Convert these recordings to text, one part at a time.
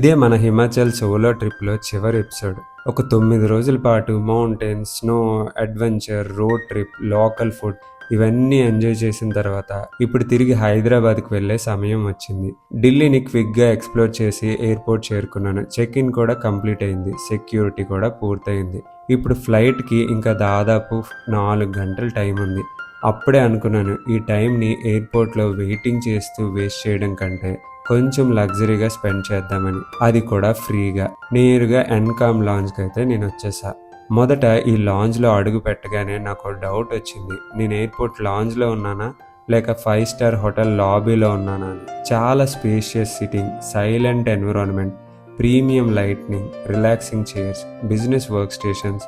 ఇదే మన హిమాచల్ సోలో ట్రిప్లో చివరి ఎపిసోడ్. ఒక 9 రోజుల పాటు mountains, snow, adventure, road trip, local food ఇవన్నీ ఎంజాయ్ చేసిన తర్వాత ఇప్పుడు తిరిగి హైదరాబాద్కి వెళ్ళే సమయం వచ్చింది. ఢిల్లీని క్విక్గా ఎక్స్ప్లోర్ చేసి ఎయిర్పోర్ట్ చేరుకున్నాను. చెక్ ఇన్ కూడా కంప్లీట్ అయింది, సెక్యూరిటీ కూడా పూర్తయింది. ఇప్పుడు ఫ్లైట్కి ఇంకా దాదాపు 4 గంటల టైం ఉంది. అప్పుడే అనుకున్నాను, ఈ టైంని ఎయిర్పోర్ట్లో వెయిటింగ్ చేస్తూ వేస్ట్ చేయడం కంటే కొంచెం లగ్జరీగా స్పెండ్ చేద్దామని, అది కూడా ఫ్రీగా. నేరుగా ఎన్కామ్ లాంజ్కి అయితే నేను వచ్చేసా. మొదట ఈ లాంజ్లో అడుగు పెట్టగానే నాకు డౌట్ వచ్చింది, నేను ఎయిర్పోర్ట్ లాంజ్లో ఉన్నానా లేక 5 స్టార్ హోటల్ లాబీలో ఉన్నానా అని. చాలా spacious sitting, silent environment, premium lightning, relaxing chairs, business work stations,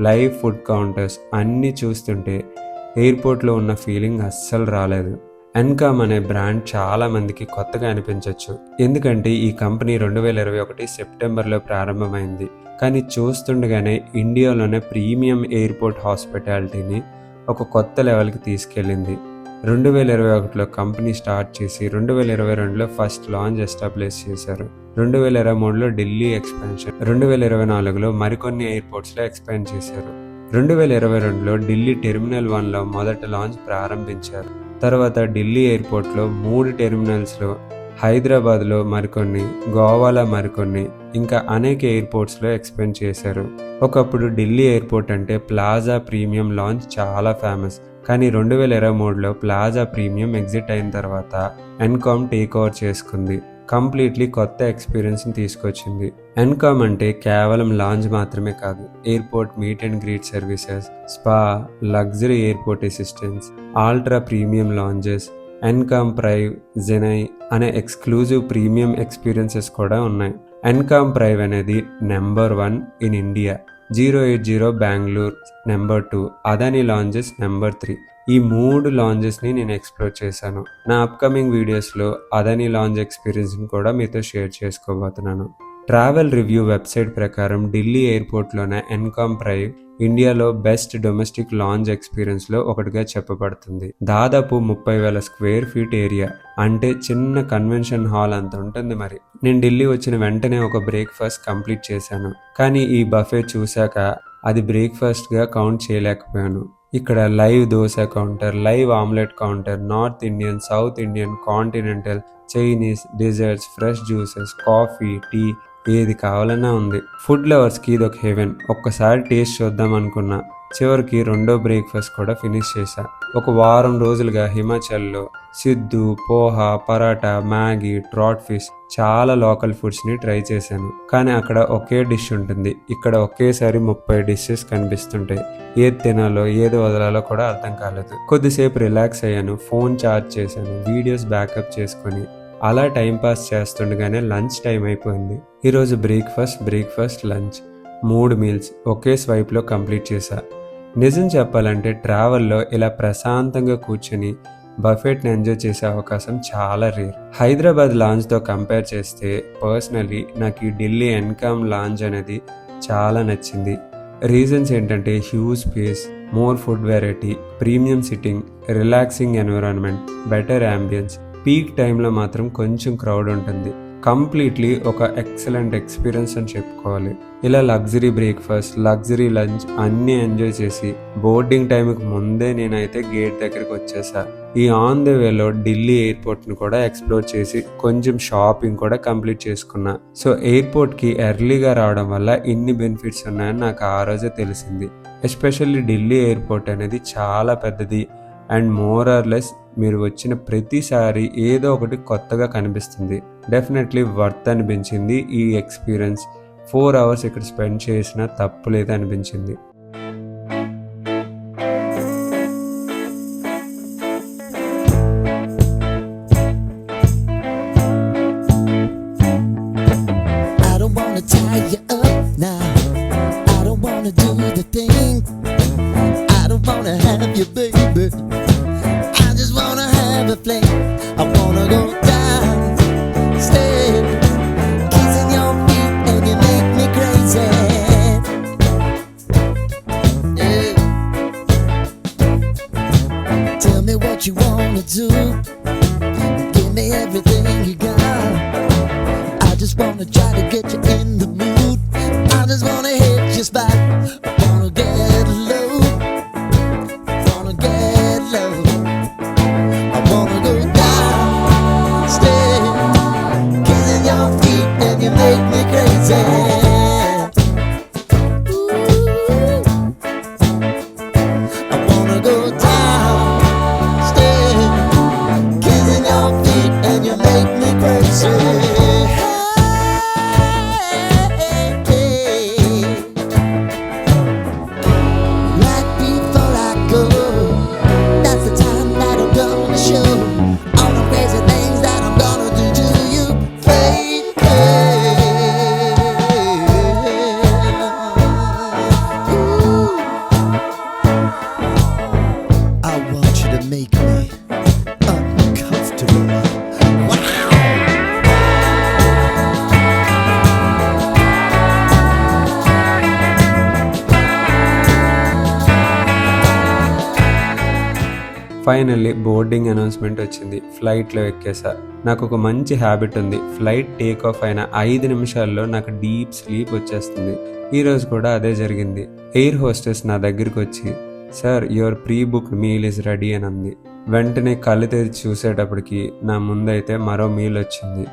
live food counters అన్నీ చూస్తుంటే ఎయిర్పోర్ట్లో ఉన్న ఫీలింగ్ అస్సలు రాలేదు. ఎన్కామ్ అనే బ్రాండ్ చాలా మందికి కొత్తగా అనిపించవచ్చు, ఎందుకంటే ఈ కంపెనీ 2021 సెప్టెంబర్లో ప్రారంభమైంది. కానీ చూస్తుండగానే ఇండియాలోనే ప్రీమియం ఎయిర్పోర్ట్ హాస్పిటాలిటీని ఒక కొత్త లెవెల్కి తీసుకెళ్ళింది. 2021లో కంపెనీ స్టార్ట్ చేసి 2022లో ఫస్ట్ లాంజ్ ఎస్టాబ్లిష్ చేశారు. 2023లో ఢిల్లీ ఎక్స్పాన్షన్, 2024లో మరికొన్ని ఎయిర్పోర్ట్స్లో ఎక్స్పాండ్ చేశారు. 2022లో ఢిల్లీ టెర్మినల్ 1లో మొదటి లాంచ్ ప్రారంభించారు. తర్వాత ఢిల్లీ ఎయిర్పోర్ట్లో 3 టెర్మినల్స్లో, హైదరాబాద్లో మరికొన్ని, గోవాలో మరికొన్ని, ఇంకా అనేక ఎయిర్పోర్ట్స్లో ఎక్స్పెండ్ చేశారు. ఒకప్పుడు ఢిల్లీ ఎయిర్పోర్ట్ అంటే ప్లాజా ప్రీమియం లాంచ్ చాలా ఫేమస్. కానీ 2023లో ప్లాజా ప్రీమియం ఎగ్జిట్ అయిన తర్వాత ఎన్కామ్ టేక్ ఓవర్ చేసుకుంది. కంప్లీట్లీ కొత్త ఎక్స్పీరియన్స్ని తీసుకొచ్చింది. ఎన్కామ్ అంటే కేవలం లాంజ్ మాత్రమే కాదు, airport meet and greet services, spa, luxury airport assistance, ultra premium lounges, Encalm Prive, జెనై అనే ఎక్స్క్లూజివ్ ప్రీమియం ఎక్స్పీరియన్సెస్ కూడా ఉన్నాయి. ఎన్కామ్ ప్రైవ్ అనేది number 1 in India, 080 Bengaluru number 2, Adani lounges number 3. ఈ 3 లాంజెస్ని నేను ఎక్స్ప్లోర్ చేశాను. నా అప్కమింగ్ వీడియోస్లో అదానీ లాంజ్ ఎక్స్పీరియన్స్ని కూడా మీతో షేర్ చేసుకోబోతున్నాను. ట్రావెల్ రివ్యూ వెబ్సైట్ ప్రకారం ఢిల్లీ ఎయిర్పోర్ట్లోనే ఎన్కామ్ ప్రైవ్ ఇండియాలో బెస్ట్ డొమెస్టిక్ లాంజ్ ఎక్స్పీరియన్స్లో ఒకటిగా చెప్పబడుతుంది. దాదాపు 30,000 స్క్వేర్ ఫీట్ ఏరియా, అంటే చిన్న కన్వెన్షన్ హాల్ అంత ఉంటుంది. మరి నేను ఢిల్లీ వచ్చిన వెంటనే ఒక బ్రేక్ఫాస్ట్ కంప్లీట్ చేశాను. కానీ ఈ బఫే చూశాక అది బ్రేక్ఫాస్ట్గా కౌంట్ చేయలేకపోయాను. ఇక్కడ live dosa counter, live omelette counter, north Indian, south Indian, continental, Chinese, desserts, fresh juices, coffee, tea ఏది కావాలన్నా ఉంది. ఫుడ్ లవర్స్కి ఇది ఒక హెవెన్. ఒక్కసారి టేస్ట్ చూద్దాం అనుకున్నా. చివరికి 2వ బ్రేక్ఫాస్ట్ కూడా ఫినిష్ చేశా. ఒక వారం రోజులుగా హిమాచల్లో సిద్ధు, పోహా, పరాటా, మ్యాగీ, ట్రాట్ ఫిష్ చాలా లోకల్ ఫుడ్స్ని ట్రై చేశాను. కానీ అక్కడ ఒకే డిష్ ఉంటుంది, ఇక్కడ ఒకేసారి 30 డిషెస్ కనిపిస్తుంటాయి. ఏది తినాలో ఏది వదలాలో కూడా అర్థం కాలేదు. కొద్దిసేపు రిలాక్స్ అయ్యాను, ఫోన్ ఛార్జ్ చేశాను, వీడియోస్ బ్యాకప్ చేసుకొని అలా టైంపాస్ చేస్తుండగానే లంచ్ టైం అయిపోయింది. ఈరోజు బ్రేక్ఫాస్ట్, లంచ్ 3 మీల్స్ ఒకే స్వైప్లో కంప్లీట్ చేశా. నిజం చెప్పాలంటే ట్రావెల్లో ఇలా ప్రశాంతంగా కూర్చొని బఫెట్ని ఎంజాయ్ చేసే అవకాశం చాలా రేర్. హైదరాబాద్ లాంజ్తో కంపేర్ చేస్తే పర్సనలీ నాకు ఈ ఢిల్లీ ఎన్కామ్ లాంజ్ అనేది చాలా నచ్చింది. రీజన్స్ ఏంటంటే huge space, more food variety, premium sitting, relaxing environment, better ambience. Peak టైంలో మాత్రం కొంచెం క్రౌడ్ ఉంటుంది. కంప్లీట్లీ ఒక ఎక్సలెంట్ ఎక్స్పీరియన్స్ అని చెప్పుకోవాలి. ఇలా లగ్జరీ బ్రేక్ఫాస్ట్, లగ్జరీ లంచ్ అన్నీ ఎంజాయ్ చేసి బోర్డింగ్ టైంకి ముందే నేనైతే గేట్ దగ్గరికి వచ్చేసా. ఈ ఆన్ ద వేలో ఢిల్లీ ఎయిర్పోర్ట్ని కూడా ఎక్స్ప్లోర్ చేసి కొంచెం షాపింగ్ కూడా కంప్లీట్ చేసుకున్నా. సో ఎయిర్పోర్ట్కి ఎర్లీగా రావడం వల్ల ఇన్ని బెనిఫిట్స్ ఉన్నాయని నాకు ఆ రోజే తెలిసింది. ఎస్పెషల్లీ ఢిల్లీ ఎయిర్పోర్ట్ అనేది చాలా పెద్దది అండ్ మోర్ ఆర్ లెస్ మీరు వచ్చిన ప్రతిసారి ఏదో ఒకటి కొత్తగా కనిపిస్తుంది. డెఫినెట్లీ వర్త్ అనిపించింది ఈ ఎక్స్పీరియన్స్. 4 అవర్స్ ఇక్కడ స్పెండ్ చేసినా తప్పులేదు అనిపించింది. I wanna go down, stay, kissing your feet and you make me crazy. Yeah. Tell me what you wanna do, give me everything you got. I just wanna try to get you in the mood. I just wanna hit your spot. Wanna get low. Wanna get low. I wanna go downstairs, kissing your feet and you make me crazy. I wanna go downstairs, kissing your feet and you make me crazy. Right before I go, that's the time that I'm gonna show all the crazy things that I'm gonna do to you, baby. Ooh. I want you to make me uncomfortable. Wow. Finally boarding announcement వచ్చింది. ఫ్లైట్లో ఎక్కేసా. నాకు ఒక మంచి habit ఉంది. Flight take off అయిన 5 నిమిషాల్లో నాకు deep sleep వచ్చేస్తుంది. ఈరోజు కూడా అదే జరిగింది. ఎయిర్ హోస్టెస్ నా దగ్గరికి వచ్చి, sir your pre booked meal is ready అని అంది. వెంటనే కళ్ళు తెరిచి చూసేటప్పటికి నా ముందైతే మరో మీల్ వచ్చింది.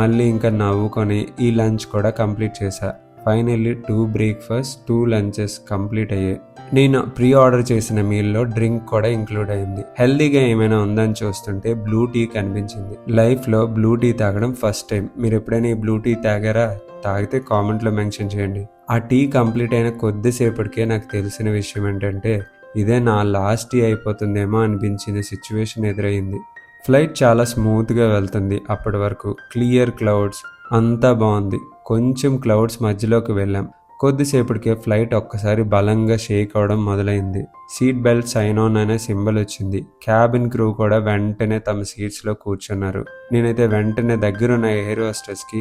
మళ్ళీ ఇంకా నవ్వుకొని ఈ లంచ్ కూడా కంప్లీట్ చేశా. ఫైనల్లీ 2 బ్రేక్ఫాస్ట్ 2 లంచెస్ కంప్లీట్ అయ్యాయి. నేను ప్రీ ఆర్డర్ చేసిన మీల్లో డ్రింక్ కూడా ఇంక్లూడ్ అయింది. హెల్దీగా ఏమైనా ఉందని చూస్తుంటే బ్లూ టీ కనిపించింది. లైఫ్లో బ్లూ టీ తాగడం ఫస్ట్ టైం. మీరు ఎప్పుడైనా ఈ బ్లూ టీ తాగారా? తాగితే కామెంట్లో మెన్షన్ చేయండి. ఆ టీ కంప్లీట్ అయిన కొద్దిసేపటికే నాకు తెలిసిన విషయం ఏంటంటే ఇదే నా లాస్ట్ టీ అయిపోతుందేమో అనిపించిన సిచ్యువేషన్ ఎదురయ్యింది. ఫ్లైట్ చాలా స్మూత్గా వెళ్తుంది. అప్పటి వరకు క్లియర్ క్లౌడ్స్ అంతా బాగుంది. కొంచెం క్లౌడ్స్ మధ్యలోకి వెళ్ళాం. కొద్దిసేపటికే ఫ్లైట్ ఒక్కసారి బలంగా షేక్ అవడం మొదలైంది. సీట్ బెల్ట్ సైన్ ఆన్ అనే సింబల్ వచ్చింది. క్యాబిన్ క్రూ కూడా వెంటనే తమ సీట్స్లో కూర్చున్నారు. నేనైతే వెంటనే దగ్గరున్న ఎయిర్ హోస్టెస్కి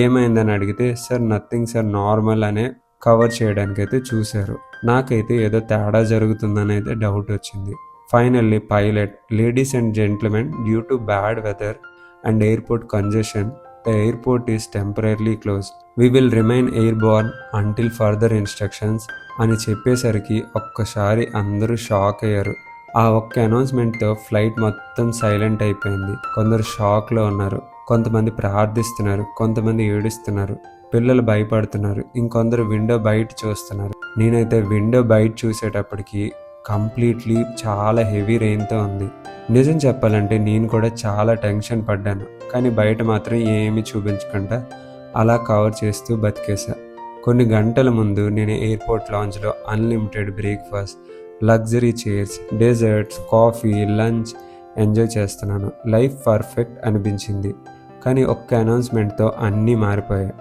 ఏమైందని అడిగితే సార్ నథింగ్ సార్ నార్మల్ అనే కవర్ చేయడానికైతే చూశారు. నాకైతే ఏదో తేడా జరుగుతుందని అయితే డౌట్ వచ్చింది. Finally pilot, ladies and gentlemen, due to bad weather and airport congestion the airport is temporarily closed. We will remain airborne until further instructions అని చెప్పేసరికి ఒక్కసారి అందరూ షాక్ అయ్యారు. ఆ ఒక్క అనౌన్స్మెంట్తో ఫ్లైట్ మొత్తం సైలెంట్ అయిపోయింది. కొందరు షాక్లో ఉన్నారు, కొంతమంది ప్రార్థిస్తున్నారు, కొంతమంది ఏడుస్తున్నారు, పిల్లలు భయపడుతున్నారు, ఇంకొందరు విండో బయట చూస్తున్నారు. నేనైతే విండో బయట చూసేటప్పటికి కంప్లీట్లీ చాలా హెవీ రెయిన్తో ఉంది. నిజం చెప్పాలంటే నేను కూడా చాలా టెన్షన్ పడ్డాను. కానీ బయట మాత్రం ఏమీ చూపించకుండా అలా కవర్ చేస్తూ బతికేసా. కొన్ని గంటల ముందు నేను ఎయిర్పోర్ట్ లాంజ్లో unlimited breakfast, luxury chairs, desserts, coffee, lunch enjoy చేస్తున్నాను. లైఫ్ పర్ఫెక్ట్ అనిపించింది. కానీ ఒక్క అనౌన్స్మెంట్తో అన్నీ మారిపోయాయి.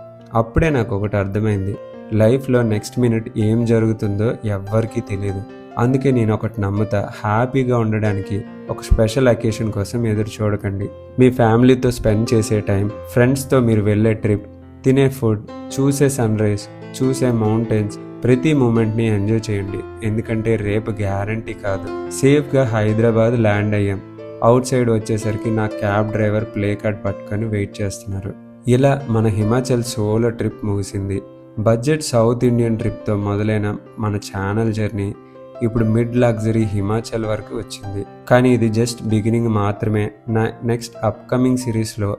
అప్పుడే నాకు ఒకటి అర్థమైంది, లైఫ్లో నెక్స్ట్ మినిట్ ఏం జరుగుతుందో ఎవ్వరికీ తెలియదు. అందుకే నేను ఒకటి నమ్ముతా, హ్యాపీగా ఉండడానికి ఒక స్పెషల్ అకేషన్ కోసం ఎదురు చూడకండి. మీ ఫ్యామిలీతో స్పెండ్ చేసే టైం, ఫ్రెండ్స్తో మీరు వెళ్ళే ట్రిప్, తినే ఫుడ్, చూసే సన్ రైజ్, చూసే మౌంటైన్స్, ప్రతి మూమెంట్ని ఎంజాయ్ చేయండి. ఎందుకంటే రేపు గ్యారంటీ కాదు. సేఫ్గా హైదరాబాద్ ల్యాండ్ అయ్యాం. అవుట్ సైడ్ వచ్చేసరికి నా క్యాబ్ డ్రైవర్ ప్లే కార్డ్ పట్టుకొని వెయిట్ చేస్తున్నారు. ఇలా మన హిమాచల్ సోలో ట్రిప్ ముగిసింది. బడ్జెట్ సౌత్ ఇండియన్ ట్రిప్తో మొదలైన మన ఛానల్ జర్నీ ఇప్పుడు మిడ్ లగ్జరీ హిమాచల్ వరకు వచ్చింది. కానీ ఇది జస్ట్ బిగినింగ్ మాత్రమే. నా నెక్స్ట్ అప్కమింగ్ సిరీస్లో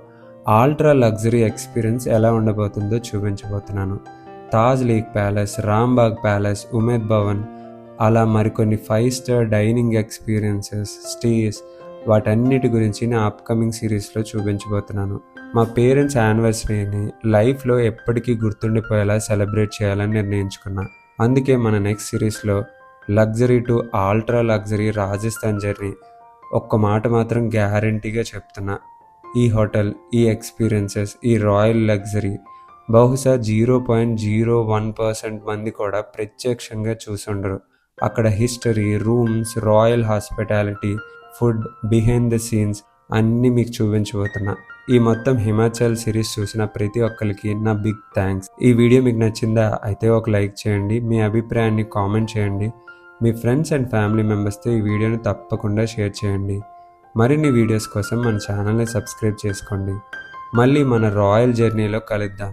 ఆల్ట్రా లగ్జరీ ఎక్స్పీరియన్స్ ఎలా ఉండబోతుందో చూపించబోతున్నాను. Taj lake palace, Rambagh palace, Umaid Bhawan, అలా మరికొన్ని 5 స్టార్ డైనింగ్ ఎక్స్పీరియన్సెస్, స్టేస్, వాటన్నిటి గురించి నా అప్కమింగ్ సిరీస్లో చూపించబోతున్నాను. మా పేరెంట్స్ యానివర్సరీని లైఫ్లో ఎప్పటికీ గుర్తుండిపోయేలా సెలబ్రేట్ చేయాలని నిర్ణయించుకున్నా. అందుకే మన నెక్స్ట్ సిరీస్లో luxury to ultra luxury Rajasthan journey. ఒక్క మాట మాత్రం గ్యారంటీగా చెప్తున్నా, ఈ హోటల్, ఈ ఎక్స్పీరియన్సెస్, ఈ రాయల్ లగ్జరీ బహుశా 0.01% మంది కూడా ప్రత్యక్షంగా చూసుండరు. అక్కడ history, rooms, royal hospitality, food, behind the scenes అన్నీ మీకు చూపించబోతున్నా. ఈ మొత్తం హిమాచల్ సిరీస్ చూసిన ప్రతి ఒక్కరికి నా బిగ్ థ్యాంక్స్. ఈ వీడియో మీకు నచ్చిందా? అయితే ఒక లైక్ చేయండి. మీ అభిప్రాయాన్ని కామెంట్ చేయండి. మీ ఫ్రెండ్స్ అండ్ ఫ్యామిలీ మెంబర్స్తో ఈ వీడియోని తప్పకుండా షేర్ చేయండి. మరిన్ని వీడియోస్ కోసం మన ఛానల్ని సబ్స్క్రైబ్ చేసుకోండి. మళ్ళీ మన రాయల్ జర్నీలో కలుద్దాం.